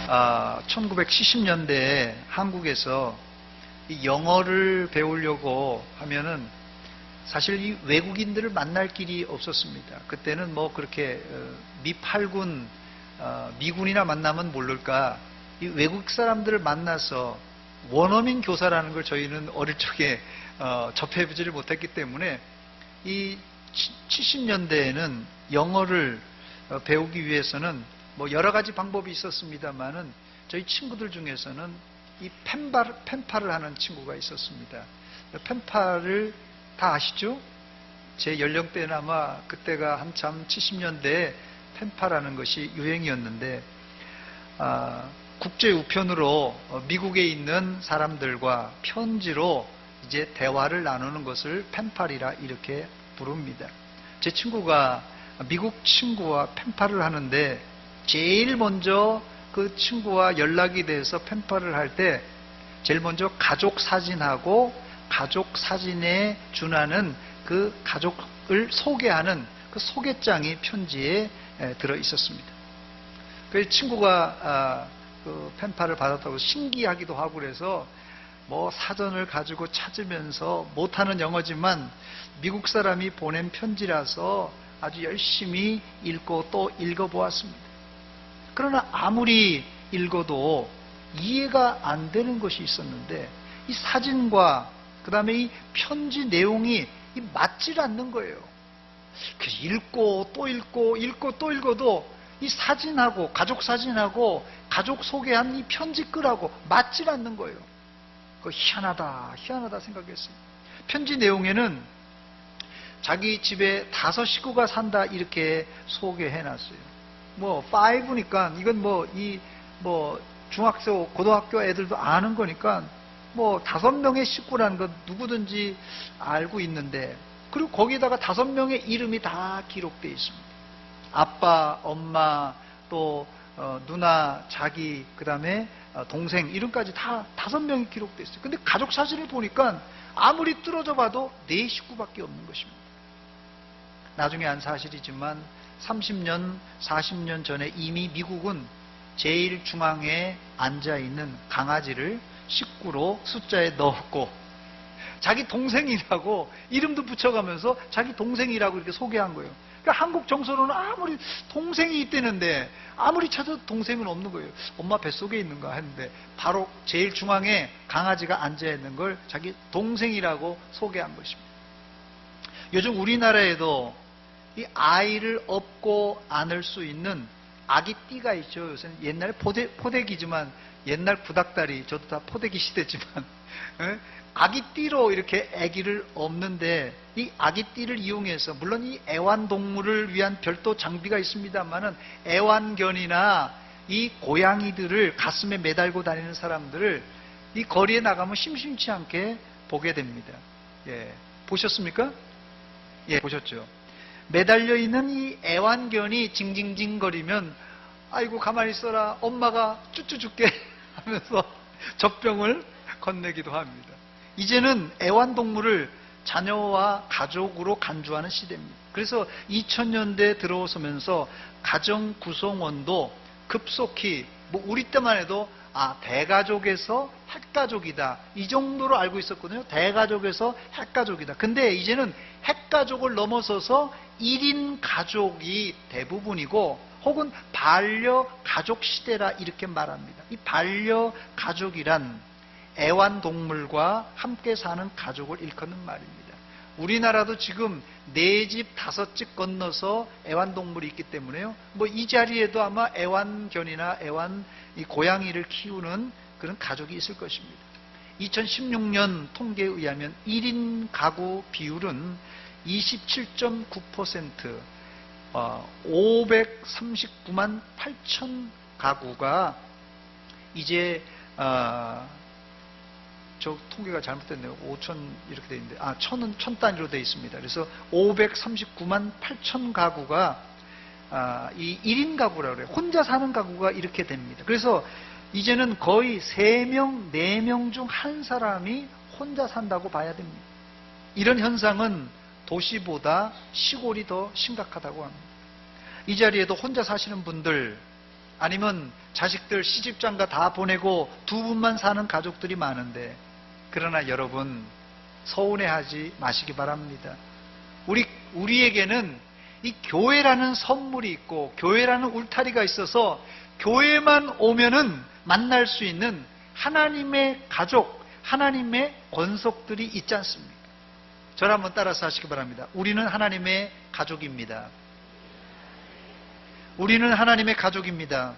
1970년대에 한국에서 이 영어를 배우려고 하면은 사실 이 외국인들을 만날 길이 없었습니다. 그때는 뭐 그렇게 미8군 미군이나 만나면 모를까 이 외국 사람들을 만나서 원어민 교사라는 걸 저희는 어릴 적에 접해보지를 못했기 때문에 이 70년대에는 영어를 배우기 위해서는 뭐 여러 가지 방법이 있었습니다만은 저희 친구들 중에서는 이 펜팔을 하는 친구가 있었습니다. 펜팔을 다 아시죠? 제 연령대는 아마 그때가 한참 70년대에 펜팔하는 것이 유행이었는데 국제 우편으로 미국에 있는 사람들과 편지로 이제 대화를 나누는 것을 펜팔이라 이렇게 부릅니다. 제 친구가 미국 친구와 펜팔을 하는데 제일 먼저 그 친구와 연락이 돼서 펜팔을 할 때 제일 먼저 가족 사진하고 가족 사진에 준하는 그 가족을 소개하는 그 소개장이 편지에 들어 있었습니다. 그 친구가 그 펜팔을 받았다고 신기하기도 하고 그래서 뭐 사전을 가지고 찾으면서 못하는 영어지만 미국 사람이 보낸 편지라서 아주 열심히 읽고 또 읽어보았습니다. 그러나 아무리 읽어도 이해가 안 되는 것이 있었는데 이 사진과 그 다음에 이 편지 내용이 맞질 않는 거예요. 그래서 읽고 또 읽고 또 읽어도 이 사진하고 가족 사진하고 가족 소개한 이 편지 글하고 맞질 않는 거예요. 희한하다 생각했어요. 편지 내용에는 자기 집에 5 식구가 산다 이렇게 소개해놨어요. 뭐 5니까 이건 뭐 중학생 고등학교 애들도 아는 거니까 뭐 5명의 식구라는 건 누구든지 알고 있는데, 그리고 거기다가 5명의 이름이 다 기록되어 있습니다. 아빠, 엄마, 또 누나, 자기, 그 다음에 동생 이름까지 다 5명이 기록되어 있어요. 근데 가족 사진을 보니까 아무리 뚫어져 봐도 4 식구밖에 없는 것입니다. 나중에 안 사실이지만 30년, 40년 전에 이미 미국은 제일 중앙에 앉아있는 강아지를 식구로 숫자에 넣었고 자기 동생이라고 이름도 붙여가면서 자기 동생이라고 이렇게 소개한 거예요. 그러니까 한국 정서로는 아무리 동생이 있다는데 아무리 찾아도 동생은 없는 거예요. 엄마 뱃속에 있는가 했는데 바로 제일 중앙에 강아지가 앉아있는 걸 자기 동생이라고 소개한 것입니다. 요즘 우리나라에도 이 아이를 업고 안을 수 있는 아기띠가 있죠. 요새는 옛날에 포대기지만 옛날 구닥다리, 저도 다 포대기 시대지만 아기띠로 이렇게 아기를 업는데 이 아기띠를 이용해서 물론 이 애완동물을 위한 별도 장비가 있습니다만은 애완견이나 이 고양이들을 가슴에 매달고 다니는 사람들을 이 거리에 나가면 심심치 않게 보게 됩니다. 예, 보셨습니까? 예, 보셨죠. 매달려 있는 이 애완견이 징징징 거리면 아이고 가만히 있어라 엄마가 쭈쭈 줄게 하면서 젖병을 건네기도 합니다. 이제는 애완동물을 자녀와 가족으로 간주하는 시대입니다. 그래서 2000년대에 들어서면서 가정 구성원도 급속히 우리 때만 해도 대가족에서 핵가족이다 이 정도로 알고 있었거든요. 대가족에서 핵가족이다. 근데 이제는 핵가족을 넘어서서 1인 가족이 대부분이고 혹은 반려가족 시대라 이렇게 말합니다. 이 반려가족이란 애완동물과 함께 사는 가족을 일컫는 말입니다. 우리나라도 지금 4집 5집 건너서 애완동물이 있기 때문에요. 뭐 이 자리에도 아마 애완견이나 이 고양이를 키우는 그런 가족이 있을 것입니다. 2016년 통계에 의하면 1인 가구 비율은 27.9%, 539만 8천 가구가 이제 저 통계가 잘못됐네요. 5천 이렇게 돼 있는데 천은 천 단위로 돼 있습니다. 그래서 539만 8천 가구가 이 1인 가구라고 그래요. 혼자 사는 가구가 이렇게 됩니다. 그래서 이제는 거의 3명, 4명 중 한 사람이 혼자 산다고 봐야 됩니다. 이런 현상은 도시보다 시골이 더 심각하다고 합니다. 이 자리에도 혼자 사시는 분들 아니면 자식들 시집장가 다 보내고 두 분만 사는 가족들이 많은데, 그러나 여러분 서운해하지 마시기 바랍니다. 우리에게는 이 교회라는 선물이 있고 교회라는 울타리가 있어서 교회만 오면은 만날 수 있는 하나님의 가족, 하나님의 권속들이 있지 않습니까? 저를 한번 따라서 하시기 바랍니다. 우리는 하나님의 가족입니다. 우리는 하나님의 가족입니다.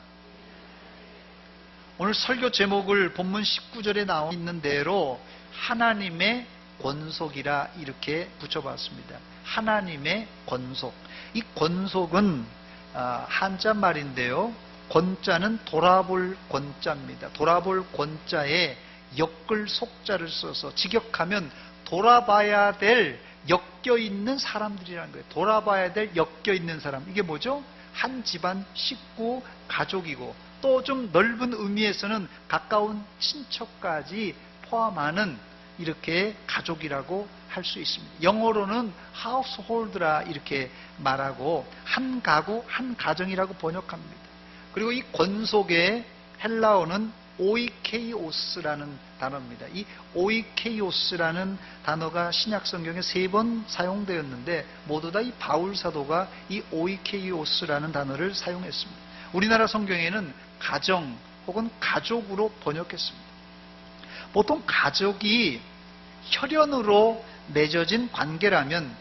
오늘 설교 제목을 본문 19절에 나와 있는 대로 하나님의 권속이라 이렇게 붙여봤습니다. 하나님의 권속. 이 권속은 한자 말인데요, 권자는 돌아볼 권자입니다. 돌아볼 권자에 엮을 속자를 써서 직역하면 돌아봐야 될 엮여있는 사람들이라는 거예요. 돌아봐야 될 엮여있는 사람. 이게 뭐죠? 한 집안 식구, 가족이고, 또 좀 넓은 의미에서는 가까운 친척까지 포함하는 이렇게 가족이라고 할 수 있습니다. 영어로는 household라 이렇게 말하고 한 가구, 한 가정이라고 번역합니다. 그리고 이 권속의 헬라어는 오이케이오스라는 단어입니다. 이 오이케이오스라는 단어가 신약 성경에 3번 사용되었는데 모두 다 이 바울 사도가 이 오이케이오스라는 단어를 사용했습니다. 우리나라 성경에는 가정 혹은 가족으로 번역했습니다. 보통 가족이 혈연으로 맺어진 관계라면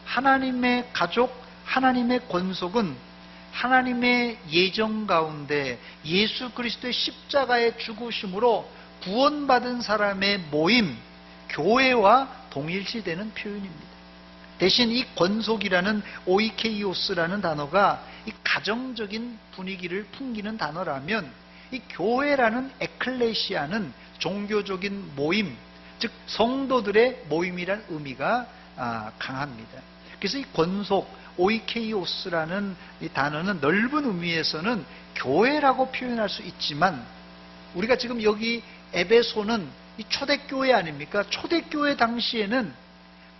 하나님의 가족, 하나님의 권속은 하나님의 예정 가운데 예수 그리스도의 십자가의 죽으심으로 구원받은 사람의 모임, 교회와 동일시되는 표현입니다. 대신 이 권속이라는 오이케이오스라는 단어가 이 가정적인 분위기를 풍기는 단어라면, 이 교회라는 에클레시아는 종교적인 모임, 즉 성도들의 모임이라는 의미가 강합니다. 그래서 이 권속, 오이케이오스라는 이 단어는 넓은 의미에서는 교회라고 표현할 수 있지만, 우리가 지금 여기 에베소는 이 초대교회 아닙니까? 초대교회 당시에는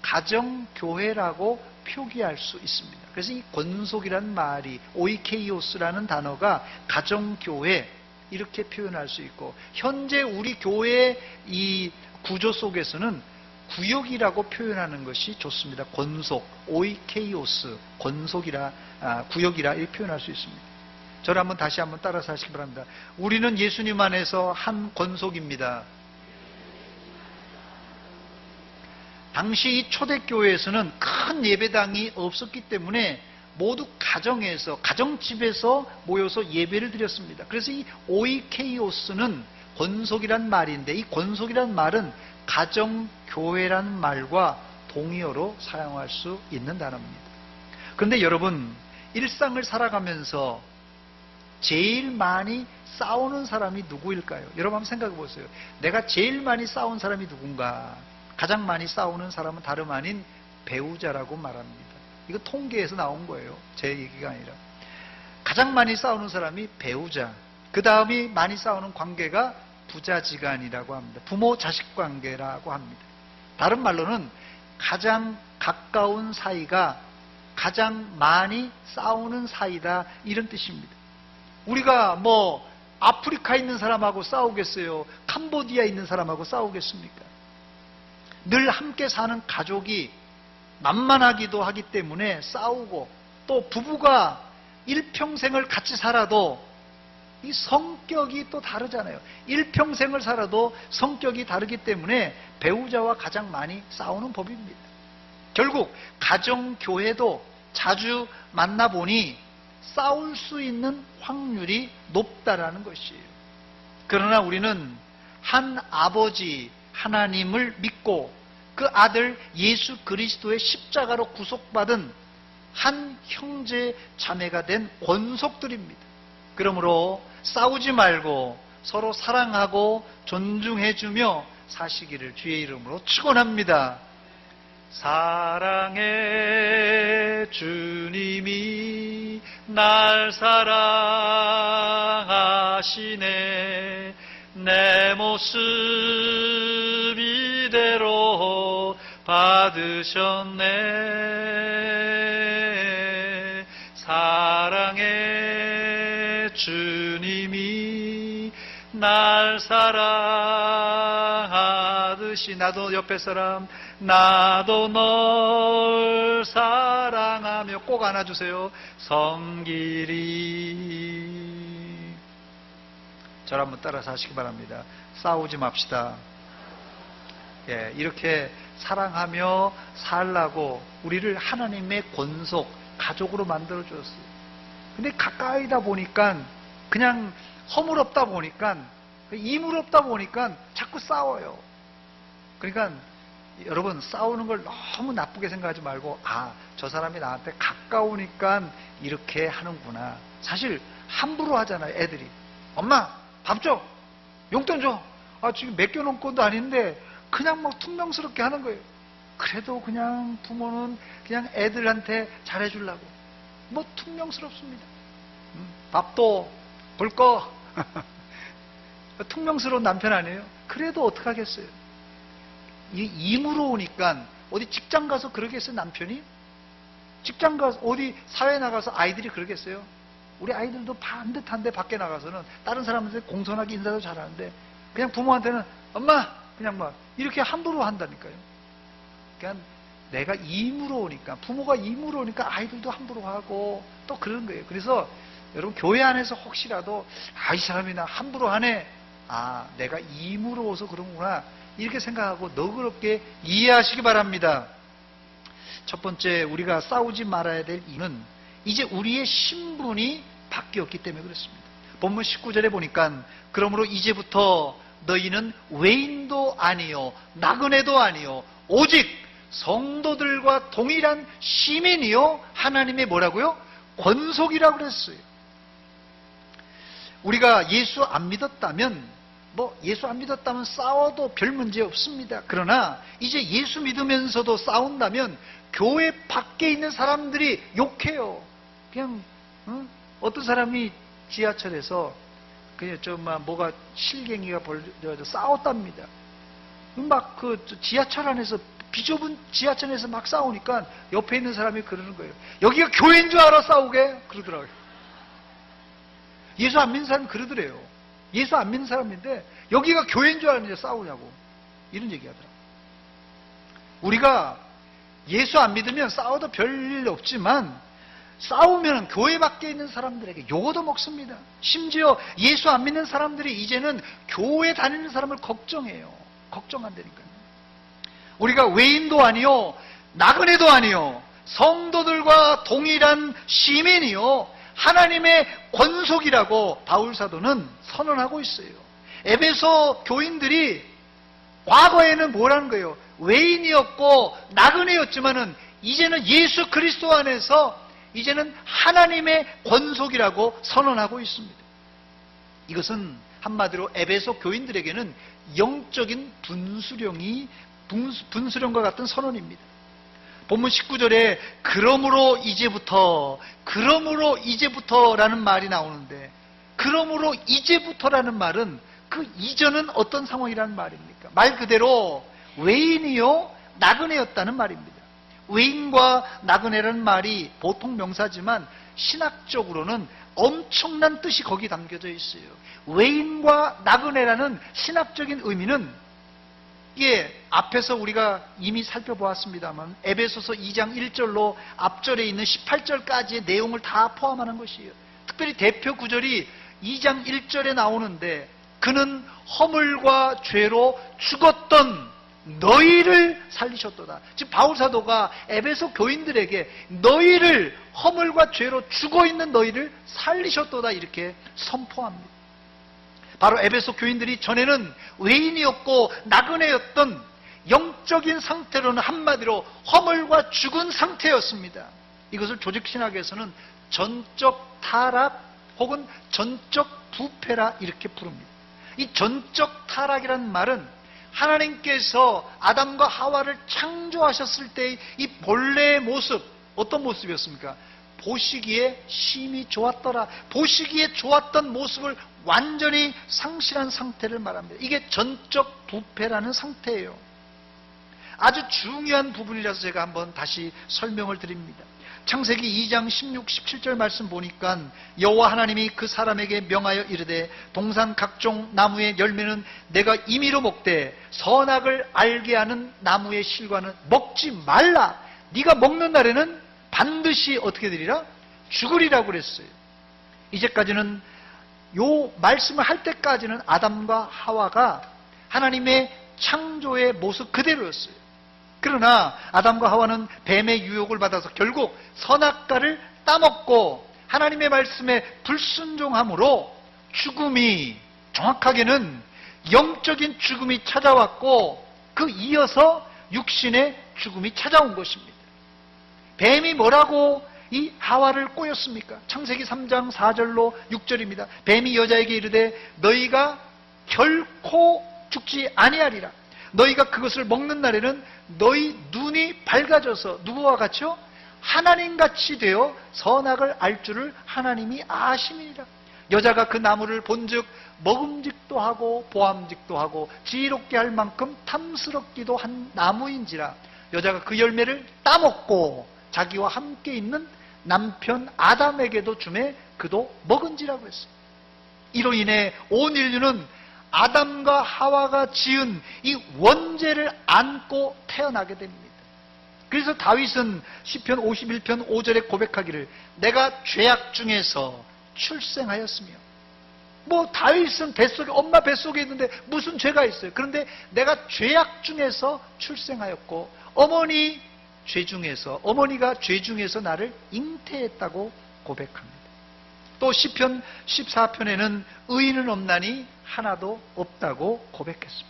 가정교회라고 표기할 수 있습니다. 그래서 이 권속이라는 말이, 오이케이오스라는 단어가 가정교회 이렇게 표현할 수 있고, 현재 우리 교회의 이 구조 속에서는 구역이라고 표현하는 것이 좋습니다. 권속, 오이케이오스, 권속이라, 구역이라 이렇게 표현할 수 있습니다. 저를 한번 다시 한번 따라서 하시기 바랍니다. 우리는 예수님 안에서 한 권속입니다. 당시 이 초대교회에서는 큰 예배당이 없었기 때문에 모두 가정에서, 가정집에서 모여서 예배를 드렸습니다. 그래서 이 오이케이오스는 권속이란 말인데, 이 권속이란 말은 가정교회란 말과 동의어로 사용할 수 있는 단어입니다. 그런데 여러분, 일상을 살아가면서 제일 많이 싸우는 사람이 누구일까요? 여러분 한번 생각해 보세요. 내가 제일 많이 싸운 사람이 누군가? 가장 많이 싸우는 사람은 다름 아닌 배우자라고 말합니다. 이거 통계에서 나온 거예요. 제 얘기가 아니라. 가장 많이 싸우는 사람이 배우자. 그 다음이 많이 싸우는 관계가 부자지간이라고 합니다. 부모 자식 관계라고 합니다. 다른 말로는 가장 가까운 사이가 가장 많이 싸우는 사이다, 이런 뜻입니다. 우리가 뭐 아프리카에 있는 사람하고 싸우겠어요? 캄보디아에 있는 사람하고 싸우겠습니까? 늘 함께 사는 가족이 만만하기도 하기 때문에 싸우고, 또 부부가 일평생을 같이 살아도 이 성격이 또 다르잖아요. 일평생을 살아도 성격이 다르기 때문에 배우자와 가장 많이 싸우는 법입니다. 결국 가정교회도 자주 만나보니 싸울 수 있는 확률이 높다라는 것이에요. 그러나 우리는 한 아버지 하나님을 믿고 그 아들 예수 그리스도의 십자가로 구속받은 한 형제 자매가 된 권속들입니다. 그러므로 싸우지 말고 서로 사랑하고 존중해주며 사시기를 주의 이름으로 축원합니다. 사랑해 주님이 날 사랑하시네. 내 모습 이대로 받으셨네. 사랑해 주님이 날 사랑하듯이 나도 옆에 사람 나도 널 사랑하며 꼭 안아주세요. 섬기리. 저를 한번 따라서 하시기 바랍니다. 싸우지 맙시다. 예, 이렇게 사랑하며 살라고 우리를 하나님의 권속, 가족으로 만들어 주었어요. 근데 가까이다 보니까 그냥 허물없다 보니까 이물없다 보니까 자꾸 싸워요. 그러니까 여러분, 싸우는 걸 너무 나쁘게 생각하지 말고, 아, 저 사람이 나한테 가까우니까 이렇게 하는구나. 사실 함부로 하잖아요, 애들이. 엄마, 밥 줘, 용돈 줘. 아, 지금 맡겨놓은 것도 아닌데 그냥 막 퉁명스럽게 하는 거예요. 그래도 그냥 부모는 그냥 애들한테 잘해주려고 뭐 퉁명스럽습니다. 밥도 불 꺼. 퉁명스러운 남편 아니에요? 그래도 어떡하겠어요? 임으로 오니까. 어디 직장 가서 그러겠어요, 남편이? 직장 가서 어디 사회 나가서 아이들이 그러겠어요? 우리 아이들도 반듯한데 밖에 나가서는 다른 사람한테 공손하게 인사도 잘하는데 그냥 부모한테는 엄마 그냥 막 이렇게 함부로 한다니까요. 그러니까 내가 임으로 오니까, 부모가 임으로 오니까 아이들도 함부로 하고 또 그런 거예요. 그래서 여러분, 교회 안에서 혹시라도 이 사람이 나 함부로 하네, 아, 내가 임으로 오서 그런구나, 이렇게 생각하고 너그럽게 이해하시기 바랍니다. 첫 번째, 우리가 싸우지 말아야 될 이유는 이제 우리의 신분이 바뀌었기 때문에 그렇습니다. 본문 19절에 보니까 그러므로 이제부터 너희는 외인도 아니요 나그네도 아니요 오직 성도들과 동일한 시민이요 하나님의 뭐라고요? 권속이라고 그랬어요. 우리가 예수 안 믿었다면 예수 안 믿었다면 싸워도 별 문제 없습니다. 그러나 이제 예수 믿으면서도 싸운다면 교회 밖에 있는 사람들이 욕해요. 그냥 어떤 사람이 지하철에서 그냥 뭐가 실갱이가 벌어져 싸웠답니다. 막 지하철 안에서, 비좁은 지하철에서 막 싸우니까 옆에 있는 사람이 그러는 거예요. 여기가 교회인 줄 알아 싸우게? 그러더라고요. 예수 안 믿는 사람이 그러더래요. 예수 안 믿는 사람인데 여기가 교회인 줄 아는데 싸우냐고, 이런 얘기 하더라고요. 우리가 예수 안 믿으면 싸워도 별일 없지만 싸우면 교회 밖에 있는 사람들에게 욕도 먹습니다. 심지어 예수 안 믿는 사람들이 이제는 교회 다니는 사람을 걱정해요. 걱정한다니까요. 우리가 외인도 아니요 나그네도 아니요 성도들과 동일한 시민이요 하나님의 권속이라고 바울사도는 선언하고 있어요. 에베소 교인들이 과거에는 뭐라는 거예요? 외인이었고 나그네였지만은 이제는 예수 그리스도 안에서 이제는 하나님의 권속이라고 선언하고 있습니다. 이것은 한마디로 에베소 교인들에게는 영적인 분수령과 같은 선언입니다. 본문 19절에 그러므로 이제부터라는 말이 나오는데, 그러므로 이제부터라는 말은 그 이전은 어떤 상황이라는 말입니까? 말 그대로 외인이요 나그네였다는 말입니다. 외인과 나그네라는 말이 보통 명사지만 신학적으로는 엄청난 뜻이 거기 담겨져 있어요. 외인과 나그네라는 신학적인 의미는, 이게 앞에서 우리가 이미 살펴보았습니다만 에베소서 2장 1절로 앞절에 있는 18절까지의 내용을 다 포함하는 것이에요. 특별히 대표 구절이 2장 1절에 나오는데, 그는 허물과 죄로 죽었던 너희를 살리셨도다. 즉 바울사도가 에베소 교인들에게 너희를, 허물과 죄로 죽어있는 너희를 살리셨도다, 이렇게 선포합니다. 바로 에베소 교인들이 전에는 외인이었고 나그네였던 영적인 상태로는 한마디로 허물과 죽은 상태였습니다. 이것을 조직신학에서는 전적 타락 혹은 전적 부패라 이렇게 부릅니다. 이 전적 타락이라는 말은 하나님께서 아담과 하와를 창조하셨을 때의 이 본래의 모습, 어떤 모습이었습니까? 보시기에 심히 좋았더라. 보시기에 좋았던 모습을 완전히 상실한 상태를 말합니다. 이게 전적 부패라는 상태예요. 아주 중요한 부분이라서 제가 한번 다시 설명을 드립니다. 창세기 2장 16, 17절 말씀 보니까 여호와 하나님이 그 사람에게 명하여 이르되 동산 각종 나무의 열매는 내가 임의로 먹되 선악을 알게 하는 나무의 실과는 먹지 말라. 네가 먹는 날에는 반드시 어떻게 되리라? 죽으리라고 그랬어요. 이제까지는 요 말씀을 할 때까지는 아담과 하와가 하나님의 창조의 모습 그대로였어요. 그러나 아담과 하와는 뱀의 유혹을 받아서 결국 선악과를 따먹고 하나님의 말씀에 불순종함으로 죽음이, 정확하게는 영적인 죽음이 찾아왔고 그 이어서 육신의 죽음이 찾아온 것입니다. 뱀이 뭐라고 이 하와를 꼬였습니까? 창세기 3장 4절로 6절입니다. 뱀이 여자에게 이르되 너희가 결코 죽지 아니하리라. 너희가 그것을 먹는 날에는 너희 눈이 밝아져서 누구와 같이요? 하나님같이 되어 선악을 알 줄을 하나님이 아심이니라. 여자가 그 나무를 본즉 먹음직도 하고 보암직도 하고 지혜롭게 할 만큼 탐스럽기도 한 나무인지라. 여자가 그 열매를 따먹고 자기와 함께 있는 남편 아담에게도 주매 그도 먹은지라고 했어요. 이로 인해 온 인류는 아담과 하와가 지은 이 원죄를 안고 태어나게 됩니다. 그래서 다윗은 시편 51편 5절에 고백하기를 내가 죄악 중에서 출생하였으며, 뭐 다윗은 뱃속에, 엄마 뱃속에 있는데 무슨 죄가 있어요? 그런데 내가 죄악 중에서 출생하였고 어머니가 죄 중에서 나를 잉태했다고 고백합니다. 또 시편 14편에는 의인은 없나니 하나도 없다고 고백했습니다.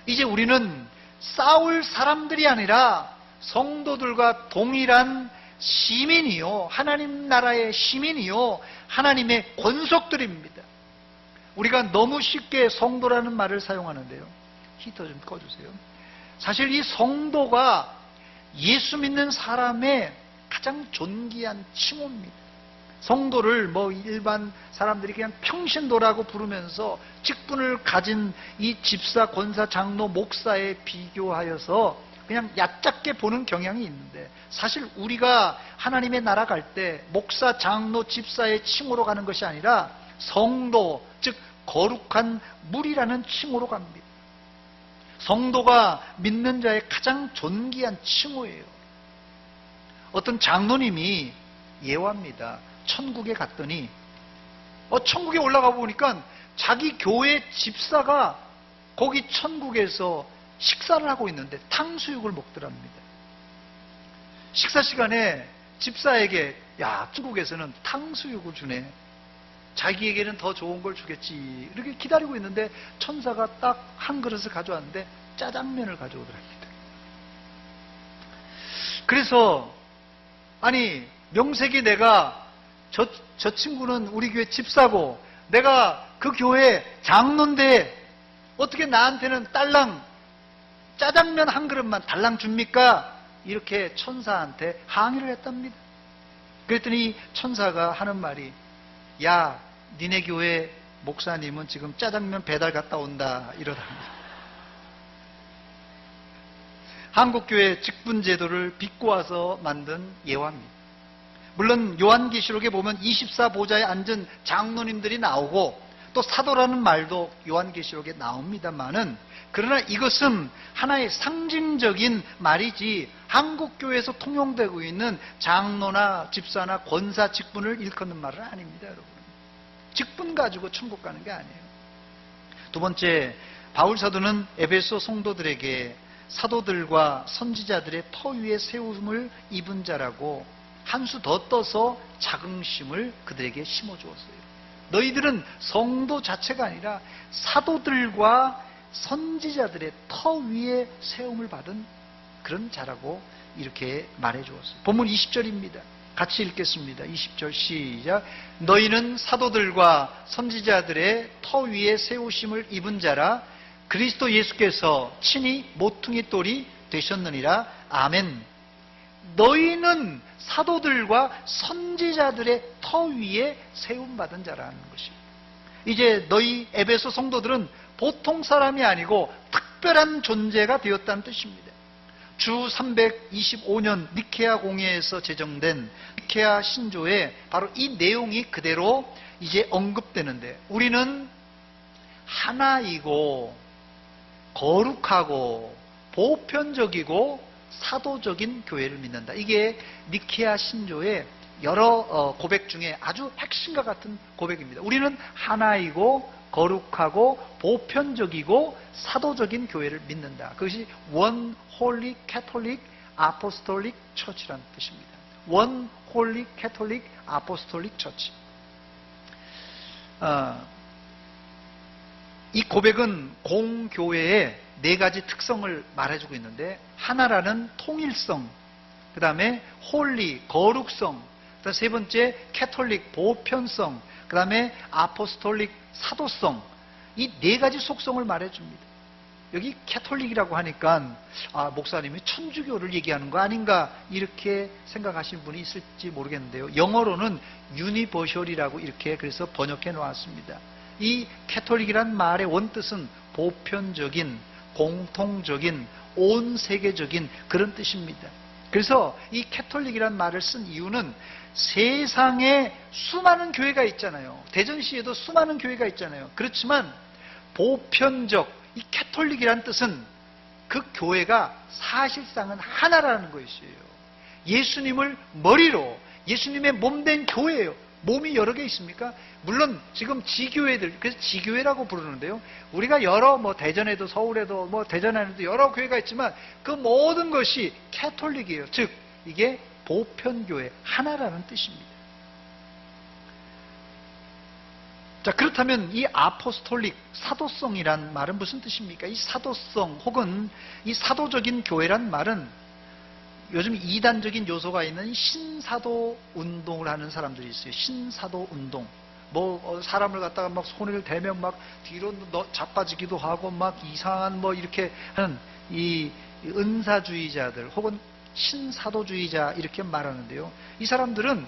이제 우리는 싸울 사람들이 아니라 성도들과 동일한 시민이요, 하나님 나라의 시민이요, 하나님의 권속들입니다. 우리가 너무 쉽게 성도라는 말을 사용하는데요. 히터 좀 꺼주세요. 사실 이 성도가 예수 믿는 사람의 가장 존귀한 칭호입니다. 성도를 뭐 일반 사람들이 그냥 평신도라고 부르면서 직분을 가진 이 집사, 권사, 장로, 목사에 비교하여서 그냥 얕잡게 보는 경향이 있는데, 사실 우리가 하나님의 나라 갈 때 목사, 장로, 집사의 칭호로 가는 것이 아니라 성도, 즉 거룩한 물이라는 칭호로 갑니다. 성도가 믿는 자의 가장 존귀한 칭호예요. 어떤 장로님이 예화입니다. 천국에 갔더니 천국에 올라가 보니까 자기 교회 집사가 거기 천국에서 식사를 하고 있는데 탕수육을 먹더랍니다. 식사 시간에 집사에게 야, 천국에서는 탕수육을 주네, 자기에게는 더 좋은 걸 주겠지, 이렇게 기다리고 있는데 천사가 딱 한 그릇을 가져왔는데 짜장면을 가져오더랍니다. 그래서 아니, 명색이 내가 저 친구는 우리 교회 집사고 내가 그 교회 장로인데 어떻게 나한테는 딸랑 짜장면 한 그릇만 달랑 줍니까? 이렇게 천사한테 항의를 했답니다. 그랬더니 천사가 하는 말이, 야, 니네 교회 목사님은 지금 짜장면 배달 갔다 온다, 이러답니다. 한국교회 직분제도를 비꼬아서 만든 예화입니다. 물론 요한계시록에 보면 24보좌에 앉은 장로님들이 나오고 또 사도라는 말도 요한계시록에 나옵니다만은, 그러나 이것은 하나의 상징적인 말이지 한국교회에서 통용되고 있는 장로나 집사나 권사 직분을 일컫는 말은 아닙니다, 여러분. 직분 가지고 천국 가는 게 아니에요. 두 번째, 바울 사도는 에베소 성도들에게 사도들과 선지자들의 터 위에 세움을 입은 자라고 한 수 더 떠서 자긍심을 그들에게 심어주었어요. 너희들은 성도 자체가 아니라 사도들과 선지자들의 터 위에 세움을 받은 그런 자라고 이렇게 말해주었어요. 본문 20절입니다. 같이 읽겠습니다. 20절 시작. 너희는 사도들과 선지자들의 터 위에 세우심을 입은 자라 그리스도 예수께서 친히 모퉁이 돌이 되셨느니라. 아멘. 너희는 사도들과 선지자들의 터 위에 세움받은 자라는 것이에요. 이제 너희 에베소 성도들은 보통 사람이 아니고 특별한 존재가 되었다는 뜻입니다. 주 325년 니케아 공회에서 제정된 니케아 신조에 바로 이 내용이 그대로 이제 언급되는데, 우리는 하나이고 거룩하고 보편적이고 사도적인 교회를 믿는다. 이게 니케아 신조의 여러 고백 중에 아주 핵심과 같은 고백입니다. 우리는 하나이고 거룩하고 보편적이고 사도적인 교회를 믿는다. 그것이 One Holy Catholic Apostolic Church라는 뜻입니다. One Holy Catholic Apostolic Church. 이 고백은 공교회의 네 가지 특성을 말해주고 있는데, 하나라는 통일성, 그 다음에 홀리, 거룩성, 그 다음 세 번째 캐톨릭, 보편성, 그 다음에 아포스톨릭, 사도성, 이 네 가지 속성을 말해줍니다. 여기 캐톨릭이라고 하니까 목사님이 천주교를 얘기하는 거 아닌가 이렇게 생각하시는 분이 있을지 모르겠는데요. 영어로는 유니버셜이라고 이렇게 그래서 번역해 놓았습니다. 이 캐톨릭이란 말의 원뜻은 보편적인, 공통적인, 온 세계적인 그런 뜻입니다. 그래서 이 캐톨릭이란 말을 쓴 이유는 세상에 수많은 교회가 있잖아요. 대전시에도 수많은 교회가 있잖아요. 그렇지만 보편적, 이 캐톨릭이란 뜻은 그 교회가 사실상은 하나라는 것이에요. 예수님을 머리로, 예수님의 몸된 교회예요. 몸이 여러 개 있습니까? 물론 지금 지교회들, 그래서 지교회라고 부르는데요. 우리가 여러 대전에도 서울에도 대전 안에도 여러 교회가 있지만 그 모든 것이 캐톨릭이에요. 즉 이게 보편교회, 하나라는 뜻입니다. 자, 그렇다면 이 아포스톨릭, 사도성이란 말은 무슨 뜻입니까? 이 사도성 혹은 이 사도적인 교회란 말은 요즘 이단적인 요소가 있는 신사도 운동을 하는 사람들이 있어요. 신사도 운동. 사람을 갖다가 막 손을 대면 막 뒤로 자빠지기도 하고 막 이상한 이렇게 하는 이 은사주의자들 혹은 신사도주의자 이렇게 말하는데요. 이 사람들은,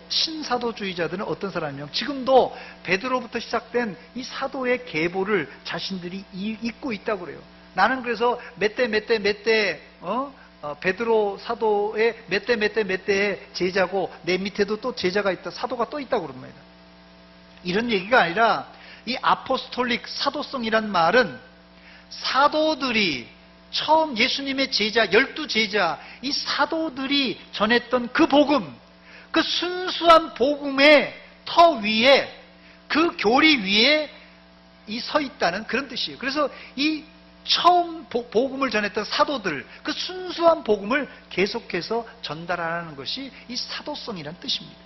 신사도주의자들은 어떤 사람이냐면 지금도 베드로부터 시작된 이 사도의 계보를 자신들이 잇고 있다고 그래요. 나는 그래서 몇 대 베드로 사도의 몇 대의 제자고 내 밑에도 또 제자가 있다, 사도가 또 있다고 그럽니다. 이런 얘기가 아니라 이 아포스톨릭 사도성이란 말은 사도들이 처음 예수님의 제자, 12제자, 이 사도들이 전했던 그 복음, 그 순수한 복음의 터 위에, 그 교리 위에 서 있다는 그런 뜻이에요. 그래서 이 처음 복음을 전했던 사도들, 그 순수한 복음을 계속해서 전달하는 것이 이 사도성이라는 뜻입니다.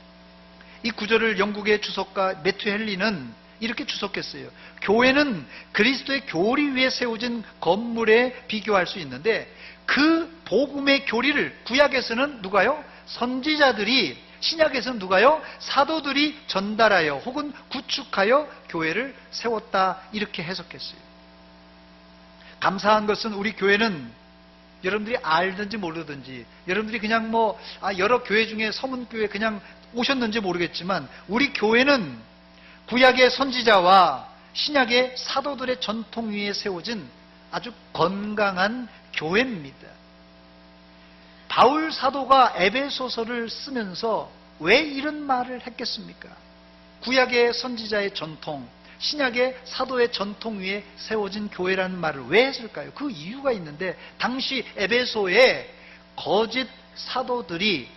이 구절을 영국의 주석가 매튜 헨리는 이렇게 주석했어요. 교회는 그리스도의 교리 위에 세워진 건물에 비교할 수 있는데, 그 복음의 교리를 구약에서는 누가요? 선지자들이, 신약에서는 누가요? 사도들이 전달하여 혹은 구축하여 교회를 세웠다, 이렇게 해석했어요. 감사한 것은 우리 교회는 여러분들이 알든지 모르든지, 여러분들이 그냥 여러 교회 중에 서문교회 그냥 오셨는지 모르겠지만, 우리 교회는 구약의 선지자와 신약의 사도들의 전통 위에 세워진 아주 건강한 교회입니다. 바울 사도가 에베소서를 쓰면서 왜 이런 말을 했겠습니까? 구약의 선지자의 전통, 신약의 사도의 전통 위에 세워진 교회라는 말을 왜 했을까요? 그 이유가 있는데, 당시 에베소에 거짓 사도들이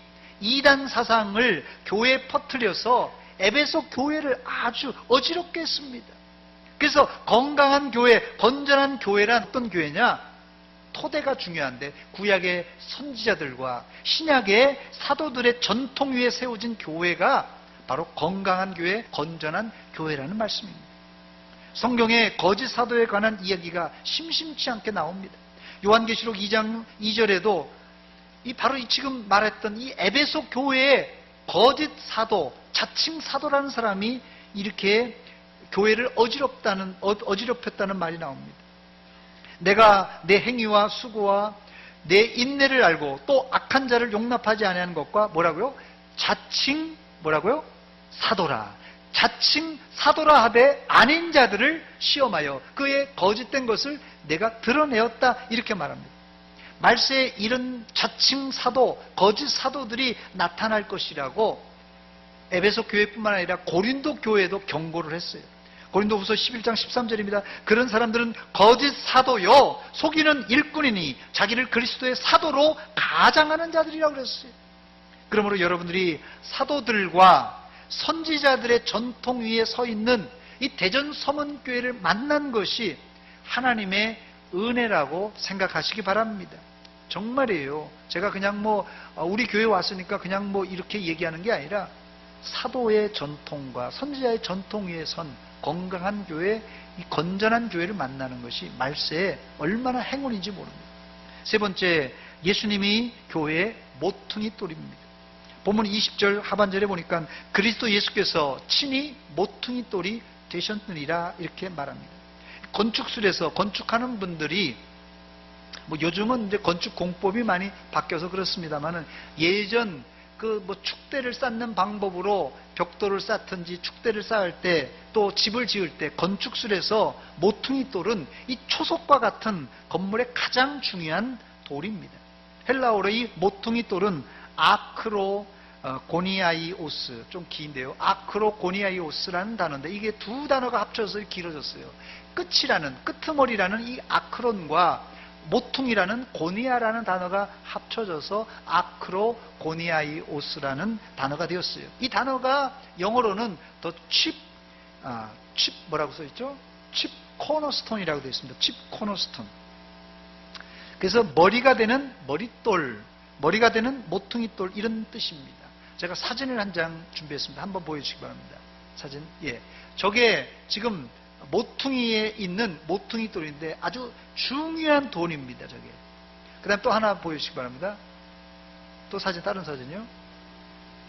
이단 사상을 교회에 퍼뜨려서 에베소 교회를 아주 어지럽게 했습니다. 그래서 건강한 교회, 건전한 교회란 어떤 교회냐? 토대가 중요한데 구약의 선지자들과 신약의 사도들의 전통 위에 세워진 교회가 바로 건강한 교회, 건전한 교회라는 말씀입니다. 성경에 거짓 사도에 관한 이야기가 심심치 않게 나옵니다. 요한계시록 2장 2절에도 바로 지금 말했던 이 에베소 교회의 거짓 사도, 자칭 사도라는 사람이 이렇게 교회를 어지럽혔다는 말이 나옵니다. 내가 내 행위와 수고와 내 인내를 알고 또 악한 자를 용납하지 아니하는 것과 뭐라고요? 자칭 뭐라고요? 사도라. 자칭 사도라 하되 아닌 자들을 시험하여 그의 거짓된 것을 내가 드러내었다, 이렇게 말합니다. 말세에 이런 자칭 사도, 거짓 사도들이 나타날 것이라고 에베소 교회뿐만 아니라 고린도 교회도 경고를 했어요. 고린도후서 11장 13절입니다. 그런 사람들은 거짓 사도요 속이는 일꾼이니 자기를 그리스도의 사도로 가장하는 자들이라고 그랬어요. 그러므로 여러분들이 사도들과 선지자들의 전통 위에 서 있는 이 대전 서문교회를 만난 것이 하나님의 은혜라고 생각하시기 바랍니다. 정말이에요. 제가 그냥 우리 교회 왔으니까 그냥 이렇게 얘기하는 게 아니라 사도의 전통과 선지자의 전통 위에 선 건강한 교회, 이 건전한 교회를 만나는 것이 말세에 얼마나 행운인지 모릅니다. 세 번째, 예수님이 교회의 모퉁이 돌입니다. 본문 20절 하반절에 보니까 그리스도 예수께서 친히 모퉁이 돌이 되셨느니라 이렇게 말합니다. 건축술에서 건축하는 분들이 요즘은 이제 건축 공법이 많이 바뀌어서 그렇습니다만은 예전 축대를 쌓는 방법으로 벽돌을 쌓든지 축대를 쌓을 때 또 집을 지을 때 건축술에서 모퉁이 돌은 이 초석과 같은 건물의 가장 중요한 돌입니다. 헬라어로 이 모퉁이 돌은 아크로고니아이오스, 좀 긴데요. 아크로고니아이오스라는 단어인데 이게 두 단어가 합쳐서 길어졌어요. 끝이라는, 끄트머리라는 이 아크론과 모퉁이라는 고니아라는 단어가 합쳐져서 아크로고니아이오스라는 단어가 되었어요. 이 단어가 영어로는 더 칩 뭐라고 써있죠? 칩 코너스톤이라고 되어 있습니다. 칩 코너스톤. 그래서 머리가 되는 머릿돌, 머리가 되는 모퉁이돌 이런 뜻입니다. 제가 사진을 한 장 준비했습니다. 한번 보여주시기 바랍니다. 사진. 예, 저게 지금 모퉁이에 있는 모퉁이돌인데 아주 중요한 돌입니다. 저게. 그 다음 또 하나 보여주시기 바랍니다. 또 사진, 다른 사진이요.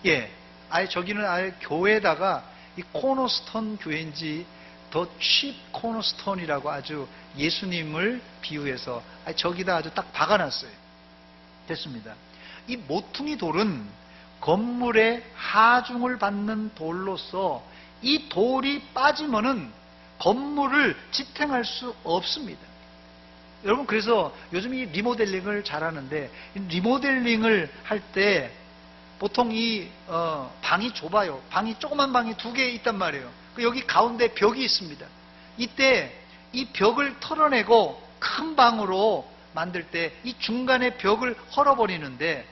예, 아예 저기는 아예 교회에다가 이 코너스톤 교회인지 더 칩 코너스톤이라고 아주 예수님을 비유해서 저기다 아주 딱 박아놨어요. 됐습니다. 이 모퉁이 돌은 건물의 하중을 받는 돌로서 이 돌이 빠지면은 건물을 지탱할 수 없습니다. 여러분, 그래서 요즘 이 리모델링을 잘하는데 리모델링을 할 때 보통 방이 좁아요. 조그만 방이 2개 있단 말이에요. 여기 가운데 벽이 있습니다. 이때 이 벽을 털어내고 큰 방으로 만들 때 이 중간에 벽을 헐어버리는데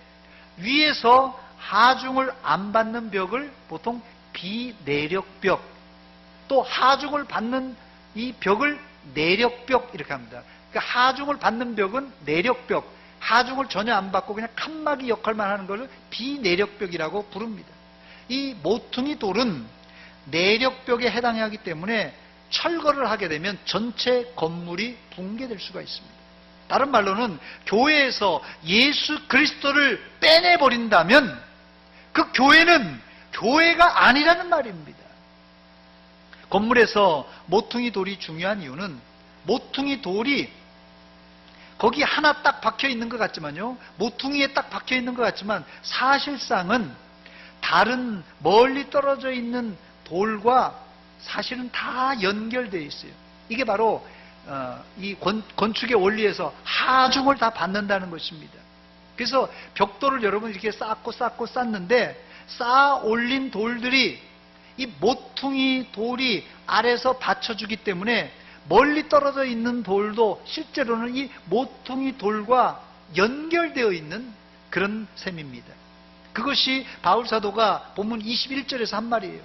위에서 하중을 안 받는 벽을 보통 비내력벽, 또 하중을 받는 이 벽을 내력벽 이렇게 합니다. 그러니까 하중을 받는 벽은 내력벽, 하중을 전혀 안 받고 그냥 칸막이 역할만 하는 것을 비내력벽이라고 부릅니다. 이 모퉁이 돌은 내력벽에 해당이 하기 때문에 철거를 하게 되면 전체 건물이 붕괴될 수가 있습니다. 다른 말로는 교회에서 예수 그리스도를 빼내버린다면 그 교회는 교회가 아니라는 말입니다. 건물에서 모퉁이 돌이 중요한 이유는 모퉁이 돌이 거기 하나 딱 박혀 있는 것 같지만요, 모퉁이에 딱 박혀 있는 것 같지만 사실상은 다른 멀리 떨어져 있는 돌과 사실은 다 연결되어 있어요. 이게 바로 이 건축의 원리에서 하중을 다 받는다는 것입니다. 그래서 벽돌을 여러분 이렇게 쌓고 쌓는데 쌓아 올린 돌들이 이 모퉁이 돌이 아래서 받쳐주기 때문에 멀리 떨어져 있는 돌도 실제로는 이 모퉁이 돌과 연결되어 있는 그런 셈입니다. 그것이 바울 사도가 본문 21절에서 한 말이에요.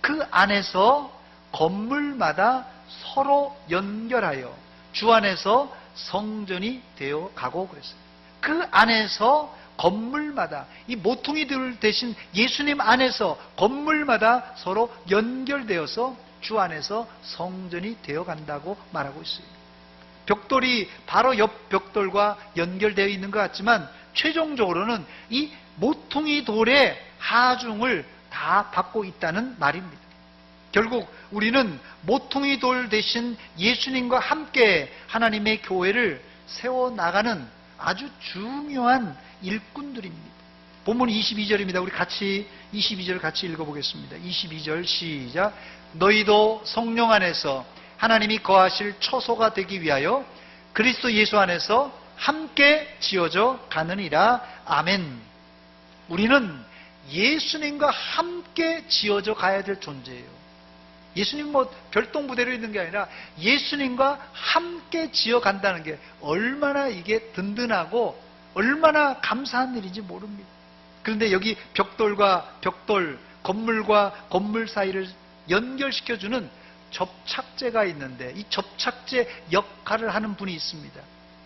그 안에서 건물마다 서로 연결하여 주 안에서 성전이 되어 가고 그랬어요. 그 안에서 건물마다, 이 모퉁이들 대신 예수님 안에서 건물마다 서로 연결되어서 주 안에서 성전이 되어 간다고 말하고 있어요. 벽돌이 바로 옆 벽돌과 연결되어 있는 것 같지만 최종적으로는 이 모퉁이 돌의 하중을 다 받고 있다는 말입니다. 결국 우리는 모퉁이 돌 대신 예수님과 함께 하나님의 교회를 세워나가는 아주 중요한 일꾼들입니다. 본문 22절입니다. 우리 같이 22절 같이 읽어보겠습니다. 22절 시작. 너희도 성령 안에서 하나님이 거하실 처소가 되기 위하여 그리스도 예수 안에서 함께 지어져 가느니라. 아멘. 우리는 예수님과 함께 지어져 가야 될 존재예요. 예수님 별똥부대로 있는 게 아니라 예수님과 함께 지어간다는 게 얼마나 이게 든든하고 얼마나 감사한 일인지 모릅니다. 그런데 여기 벽돌과 벽돌, 건물과 건물 사이를 연결시켜주는 접착제가 있는데 이 접착제 역할을 하는 분이 있습니다.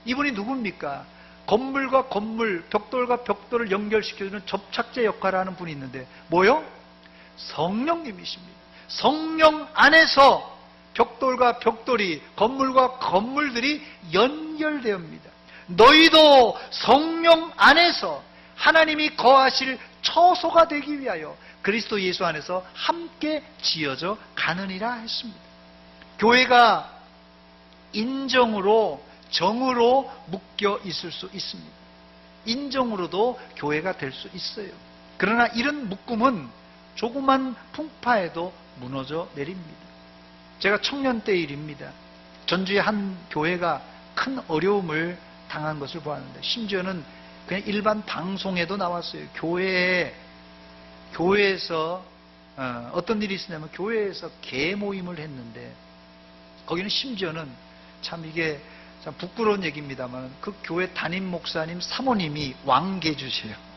이분이 누굽니까? 건물과 건물, 벽돌과 벽돌을 연결시켜주는 접착제 역할을 하는 분이 있는데 뭐요? 성령님이십니다. 성령 안에서 벽돌과 벽돌이, 건물과 건물들이 연결되옵니다. 너희도 성령 안에서 하나님이 거하실 처소가 되기 위하여 그리스도 예수 안에서 함께 지어져 가느니라 했습니다. 교회가 인정으로, 정으로 묶여 있을 수 있습니다. 인정으로도 교회가 될 수 있어요. 그러나 이런 묶음은 조그만 풍파에도 무너져 내립니다. 제가 청년 때 일입니다. 전주의 한 교회가 큰 어려움을 당한 것을 보았는데, 심지어는 그냥 일반 방송에도 나왔어요. 교회에서 어떤 일이 있었냐면 교회에서 개 모임을 했는데, 거기는 심지어는 참 이게 참 부끄러운 얘기입니다만 그 교회 담임 목사님 사모님이 왕계주세요.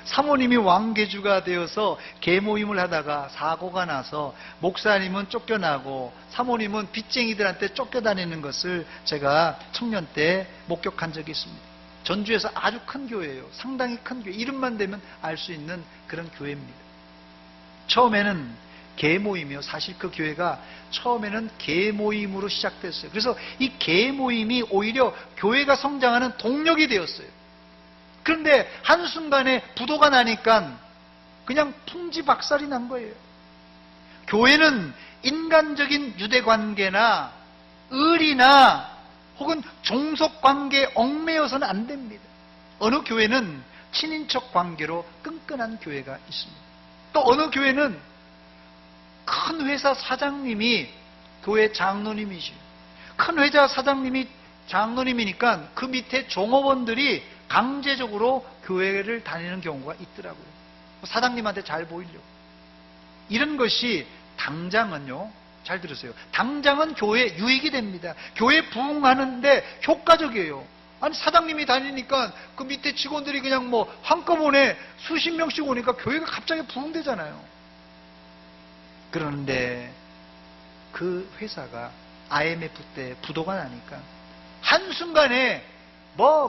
사모님이 왕계주가 되어서 개모임을 하다가 사고가 나서 목사님은 쫓겨나고 사모님은 빚쟁이들한테 쫓겨다니는 것을 제가 청년 때 목격한 적이 있습니다. 전주에서 아주 큰 교회예요. 상당히 큰 교회. 이름만 대면 알 수 있는 그런 교회입니다. 처음에는 개모임이요. 사실 그 교회가 처음에는 개모임으로 시작됐어요. 그래서 이 개모임이 오히려 교회가 성장하는 동력이 되었어요. 그런데 한순간에 부도가 나니까 그냥 풍지박살이 난 거예요. 교회는 인간적인 유대관계나 의리나 혹은 종속관계에 얽매여서는 안 됩니다. 어느 교회는 친인척 관계로 끈끈한 교회가 있습니다. 또 어느 교회는 큰 회사 사장님이 교회 장로님이시죠. 큰 회사 사장님이 장로님이니까 그 밑에 종업원들이 강제적으로 교회를 다니는 경우가 있더라고요. 사장님한테 잘 보이려고. 이런 것이 당장은요, 잘 들으세요. 당장은 교회에 유익이 됩니다. 교회 부흥하는데 효과적이에요. 아니, 사장님이 다니니까 그 밑에 직원들이 그냥 한꺼번에 수십 명씩 오니까 교회가 갑자기 부흥되잖아요. 그런데 그 회사가 IMF 때 부도가 나니까 한순간에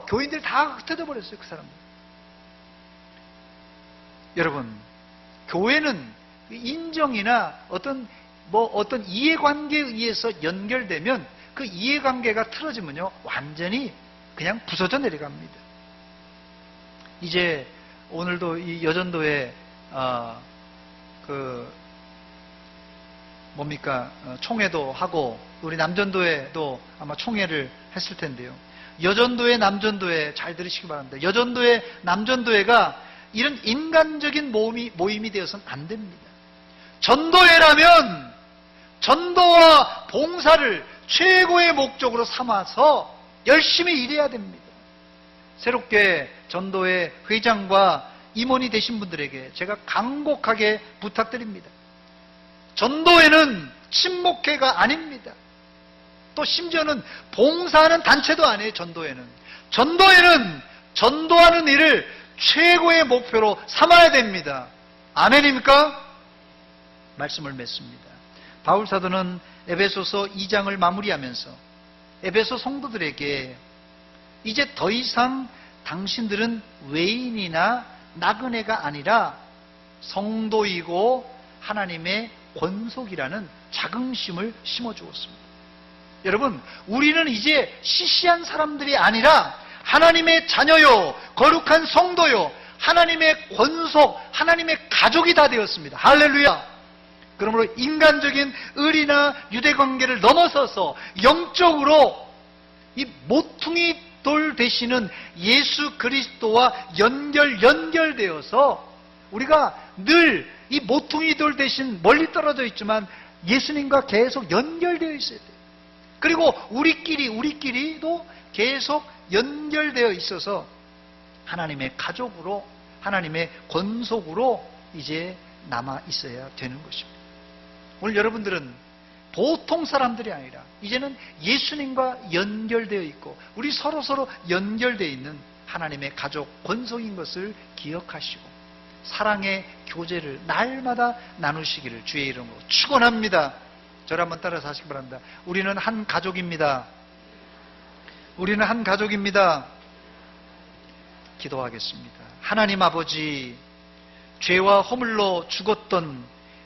교인들이 다 흩어져 버렸어요, 그 사람들. 여러분, 교회는 인정이나 어떤 이해관계에 의해서 연결되면 그 이해관계가 틀어지면요, 완전히 그냥 부서져 내려갑니다. 이제 오늘도 이 여전도에 총회도 하고 우리 남전도에도 아마 총회를 했을 텐데요. 여전도회, 남전도회 잘 들으시기 바랍니다. 여전도회, 남전도회가 이런 인간적인 모임이 되어서는 안 됩니다. 전도회라면 전도와 봉사를 최고의 목적으로 삼아서 열심히 일해야 됩니다. 새롭게 전도회 회장과 임원이 되신 분들에게 제가 간곡하게 부탁드립니다. 전도회는 친목회가 아닙니다. 또 심지어는 봉사하는 단체도 아니에요. 전도회는 전도하는 일을 최고의 목표로 삼아야 됩니다. 아멘입니까? 말씀을 맺습니다. 바울 사도는 에베소서 2장을 마무리하면서 에베소 성도들에게 이제 더 이상 당신들은 외인이나 나그네가 아니라 성도이고 하나님의 권속이라는 자긍심을 심어주었습니다. 여러분, 우리는 이제 시시한 사람들이 아니라 하나님의 자녀요, 거룩한 성도요, 하나님의 권속, 하나님의 가족이 다 되었습니다. 할렐루야! 그러므로 인간적인 의리나 유대관계를 넘어서서 영적으로 이 모퉁이 돌 되시는 예수 그리스도와 연결되어서 우리가 늘 이 모퉁이 돌 대신 멀리 떨어져 있지만 예수님과 계속 연결되어 있어야 돼요. 그리고 우리끼리도 계속 연결되어 있어서 하나님의 가족으로, 하나님의 권속으로 이제 남아 있어야 되는 것입니다. 오늘 여러분들은 보통 사람들이 아니라 이제는 예수님과 연결되어 있고 우리 서로 연결되어 있는 하나님의 가족 권속인 것을 기억하시고 사랑의 교제를 날마다 나누시기를 주의 이름으로 축원합니다. 저를 한번 따라서 하시기 바랍니다. 우리는 한 가족입니다. 우리는 한 가족입니다. 기도하겠습니다. 하나님 아버지, 죄와 허물로 죽었던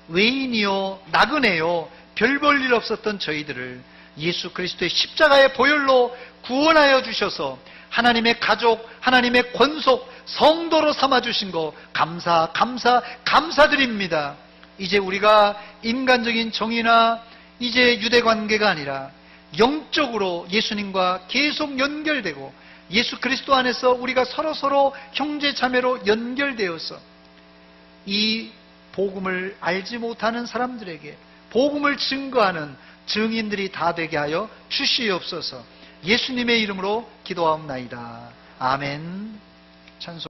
외인이요 나그네요 별 볼 일 없었던 저희들을 예수 그리스도의 십자가의 보혈로 구원하여 주셔서 하나님의 가족, 하나님의 권속, 성도로 삼아주신 거 감사드립니다. 이제 우리가 인간적인 정의나 이제 유대관계가 아니라 영적으로 예수님과 계속 연결되고 예수 그리스도 안에서 우리가 서로 형제 자매로 연결되어서 이 복음을 알지 못하는 사람들에게 복음을 증거하는 증인들이 다 되게 하여 주시옵소서. 예수님의 이름으로 기도하옵나이다. 아멘. 찬송.